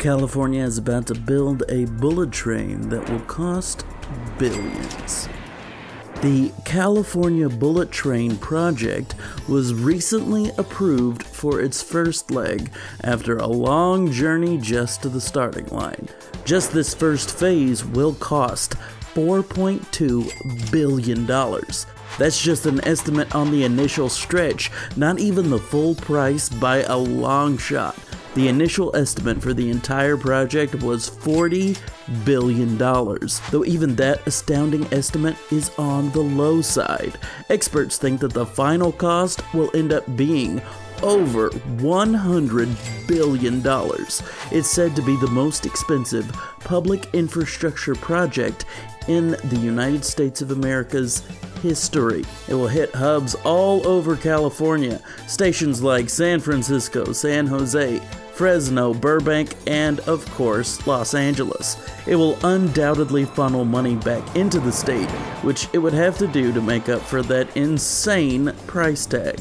California is about to build a bullet train that will cost billions. The California Bullet Train project was recently approved for its first leg after a long journey just to the starting line. Just this first phase will cost $4.2 billion. That's just an estimate on the initial stretch, not even the full price by a long shot. The initial estimate for the entire project was $40 billion, though even that astounding estimate is on the low side. Experts think that the final cost will end up being over $100 billion. It's said to be the most expensive public infrastructure project in the United States of America's history. It will hit hubs all over California, stations like San Francisco, San Jose, Fresno, Burbank, and of course, Los Angeles. It will undoubtedly funnel money back into the state, which it would have to do to make up for that insane price tag.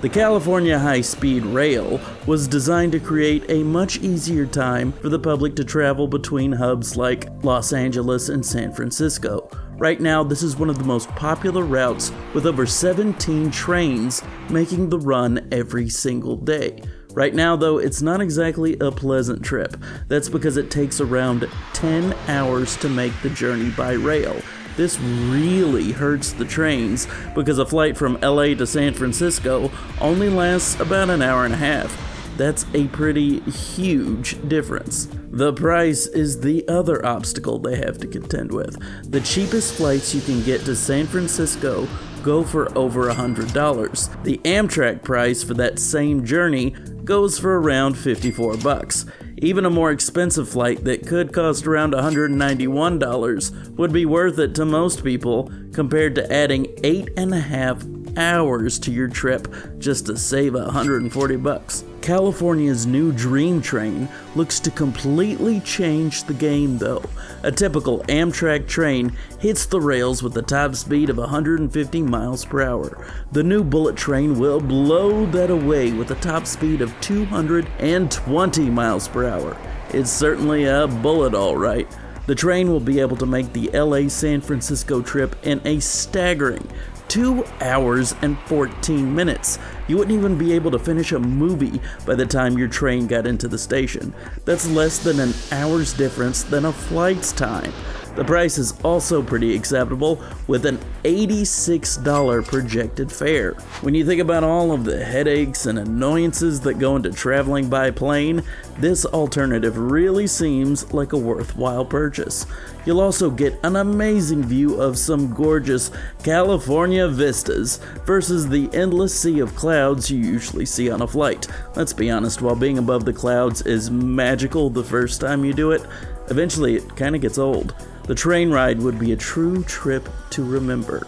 The California High-Speed Rail was designed to create a much easier time for the public to travel between hubs like Los Angeles and San Francisco. Right now, this is one of the most popular routes, with over 17 trains making the run every single day. Right now, though, it's not exactly a pleasant trip. That's because it takes around 10 hours to make the journey by rail. This really hurts the trains because a flight from LA to San Francisco only lasts about an hour and a half. That's a pretty huge difference. The price is the other obstacle they have to contend with. The cheapest flights you can get to San Francisco go for over $100. The Amtrak price for that same journey goes for around $54. Even a more expensive flight that could cost around $191 would be worth it to most people, compared to adding 8.5 hours to your trip just to save $140. California's new Dream Train looks to completely change the game though. A typical Amtrak train hits the rails with a top speed of 150 miles per hour. The new bullet train will blow that away with a top speed of 220 miles per hour. It's certainly a bullet, all right. The train will be able to make the LA-San Francisco trip in a staggering 2 hours and 14 minutes. You wouldn't even be able to finish a movie by the time your train got into the station. That's less than an hour's difference than a flight's time. The price is also pretty acceptable, with an $86 projected fare. When you think about all of the headaches and annoyances that go into traveling by plane, this alternative really seems like a worthwhile purchase. You'll also get an amazing view of some gorgeous California vistas versus the endless sea of clouds you usually see on a flight. Let's be honest, while being above the clouds is magical the first time you do it, eventually it kind of gets old. The train ride would be a true trip to remember.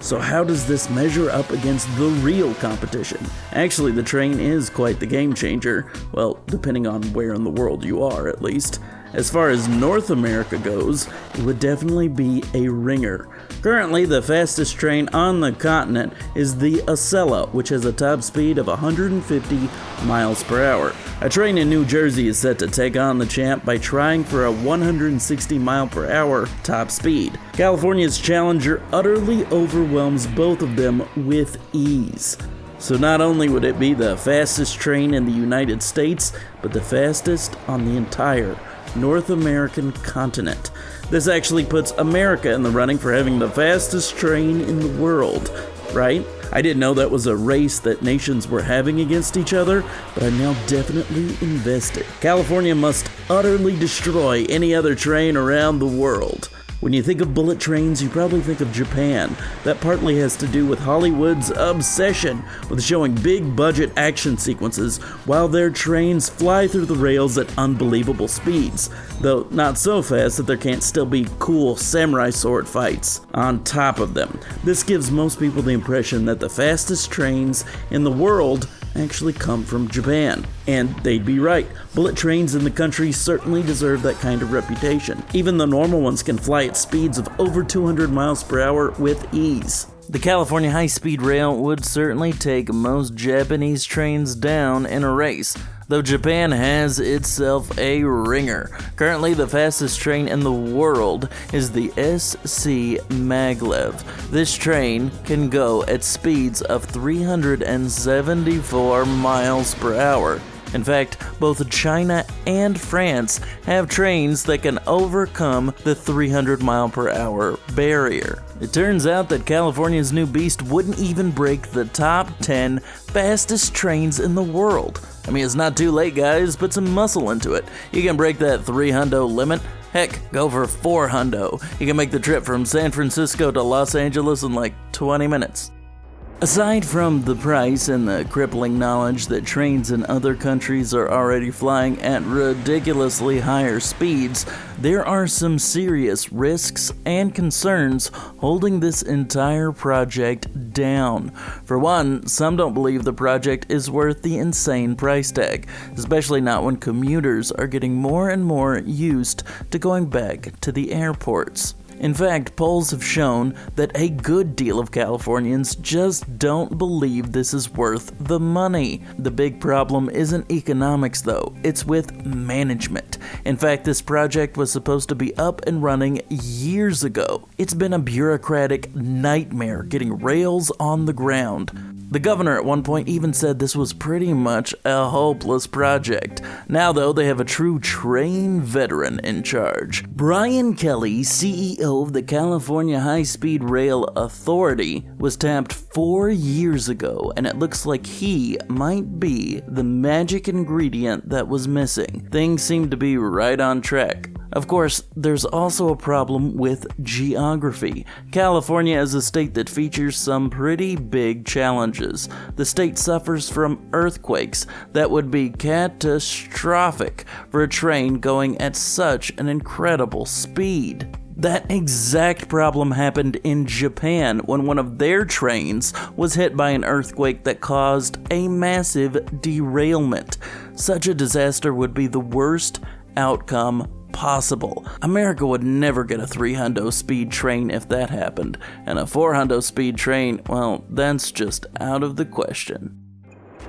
So how does this measure up against the real competition? Actually, the train is quite the game changer. Well, depending on where in the world you are, at least. As far as North America goes, it would definitely be a ringer. Currently, the fastest train on the continent is the Acela, which has a top speed of 150 miles per hour. A train in New Jersey is set to take on the champ by trying for a 160 mile per hour top speed. California's Challenger utterly overwhelms both of them with ease. So not only would it be the fastest train in the United States, but the fastest on the entire North American continent. This actually puts America in the running for having the fastest train in the world, right? I didn't know that was a race that nations were having against each other, but I'm now definitely invested. California must utterly destroy any other train around the world. When you think of bullet trains, you probably think of Japan. That partly has to do with Hollywood's obsession with showing big budget action sequences while their trains fly through the rails at unbelievable speeds, though not so fast that there can't still be cool samurai sword fights on top of them. This gives most people the impression that the fastest trains in the world actually come from Japan. And they'd be right. Bullet trains in the country certainly deserve that kind of reputation. Even the normal ones can fly at speeds of over 200 miles per hour with ease. The California high-speed rail would certainly take most Japanese trains down in a race, though Japan has itself a ringer. Currently, the fastest train in the world is the SC Maglev. This train can go at speeds of 374 miles per hour. In fact, both China and France have trains that can overcome the 300 mile per hour barrier. It turns out that California's new beast wouldn't even break the top 10 fastest trains in the world. I mean, it's not too late, guys. Put some muscle into it. You can break that 300 limit. Heck, go for 400. You can make the trip from San Francisco to Los Angeles in like 20 minutes. Aside from the price and the crippling knowledge that trains in other countries are already flying at ridiculously higher speeds, there are some serious risks and concerns holding this entire project down. For one, some don't believe the project is worth the insane price tag, especially not when commuters are getting more and more used to going back to the airports. In fact, polls have shown that a good deal of Californians just don't believe this is worth the money. The big problem isn't economics though, it's with management. In fact, this project was supposed to be up and running years ago. It's been a bureaucratic nightmare getting rails on the ground. The governor at one point even said this was pretty much a hopeless project. Now though, they have a true train veteran in charge. Brian Kelly, CEO of the California High-Speed Rail Authority, was tapped 4 years ago, and it looks like he might be the magic ingredient that was missing. Things seem to be right on track. Of course, there's also a problem with geography. California is a state that features some pretty big challenges. The state suffers from earthquakes that would be catastrophic for a train going at such an incredible speed. That exact problem happened in Japan when one of their trains was hit by an earthquake that caused a massive derailment. Such a disaster would be the worst outcome possible. America would never get a 300 speed train if that happened, and a 400 speed train, well, that's just out of the question.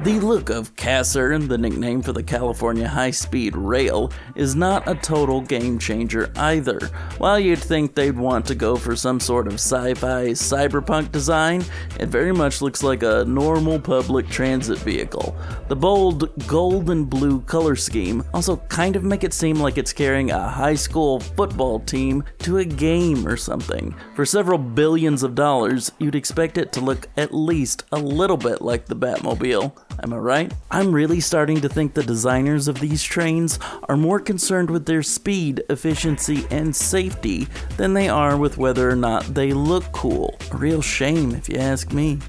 The look of CASR, the nickname for the California High-Speed Rail, is not a total game changer either. While you'd think they'd want to go for some sort of sci-fi cyberpunk design, it very much looks like a normal public transit vehicle. The bold gold and blue color scheme also kind of make it seem like it's carrying a high school football team to a game or something. For several billions of dollars, you'd expect it to look at least a little bit like the Batmobile. Am I right? I'm really starting to think the designers of these trains are more concerned with their speed, efficiency, and safety than they are with whether or not they look cool. A real shame if you ask me.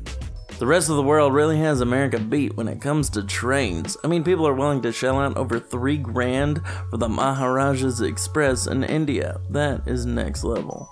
The rest of the world really has America beat when it comes to trains. I mean, people are willing to shell out over $3,000 for the Maharaja's Express in India. That is next level.